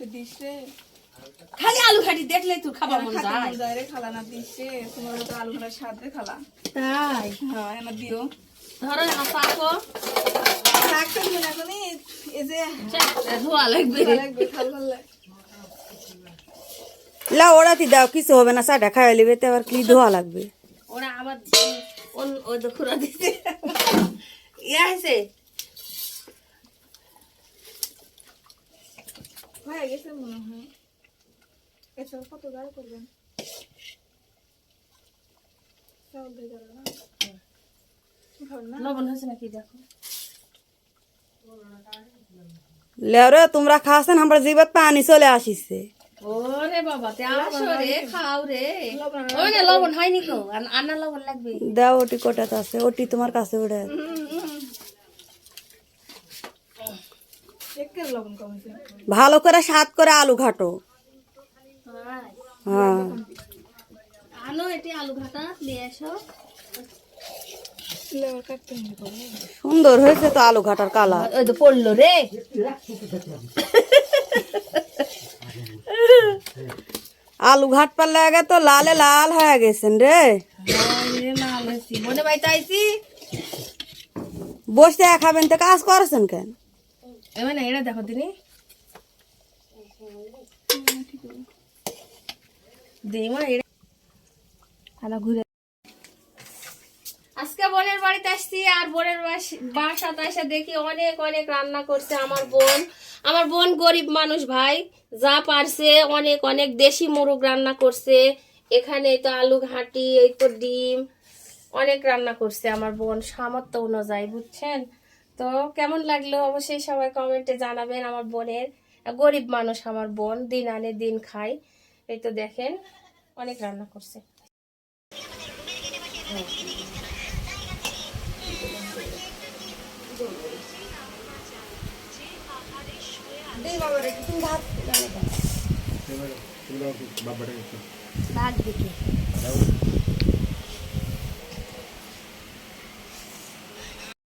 ঘাটি দিস রে, খালি আলু ঘাটি দেখলেই তোর খাবার মন খাতে যায়। মন যায় রে, খালা না দিস রে, তোমার তো আলু ঘাটার স্বাদ রে খালা। তাই হ্যাঁ এনে দিও, ধরো না পাকো থাকতে দিও না এখনই, এই যে ধোয়া লাগবে। ভালো লাগবে, খাল ভালো লাগবে। লা ওরাতি দাও, কিছু হবে না, চাটা খাই লিবে, তো আবার কি ধোয়া লাগবে। ওরা আবার ওই তো খুঁড়া দিচ্ছে ইয়ে আছে। হয়ে গেছে মনে হয়, এসব কত গাড়ি করবেন, চাউল দিয়ে যাবে না, ভালো না? লবণ হয়েছে নাকি দেখো। লেওরে তোমরা খাওয়াছেন, আমরা জিবাত পানি চলে আসিছে। ওরে বাবা তে আসো রে, খাও রে। ওই না লবণ হয়নি গো, আনা লবণ লাগবে। দাও, ওটি কোটাত আছে, ওটি তোমার কাছে ওটা। একের লবণ কমেছে, ভালো করে স্বাদ করে আলু ঘাটো। হ্যাঁ আনো এটি আলু ঘাটা নিয়ে এসো। লেবার কাটতে হবে। সুন্দর হয়েছে তো আলু ঘাটার কালার। ওই তো পড়লো রে। আলু ঘাট পারলে আগে তো লালে লাল হয়ে গেছেন রে। মনে বাইতে আইছি বসে খাবেন তো কাজ করেছেন কেন? এবার না এটা দেখো দিনি দিমা এটা খানা ঘুরে। আজকে বোনের বাড়িতে আসছি, আর বোনের বাসাতে এসে দেখি অনেক অনেক রান্না করছে আমার বোন। আমার বোন গরিব মানুষ ভাই, যা পারছে অনেক অনেক দেশি মোরগ রান্না করছে। এখানে তো আলু ঘাটি, এই তো ডিম, অনেক রান্না করছে আমার বোন সামর্থ্য অনুযায়ী, বুঝছেন তো। কেমন লাগলো অবশ্যই সবাই কমেন্টে জানাবেন। আমার বোনের গরিব মানুষ, আমার বোন দিন আনে দিন খায়। এই তো দেখেন অনেক রান্না করছে। ভাত দেখি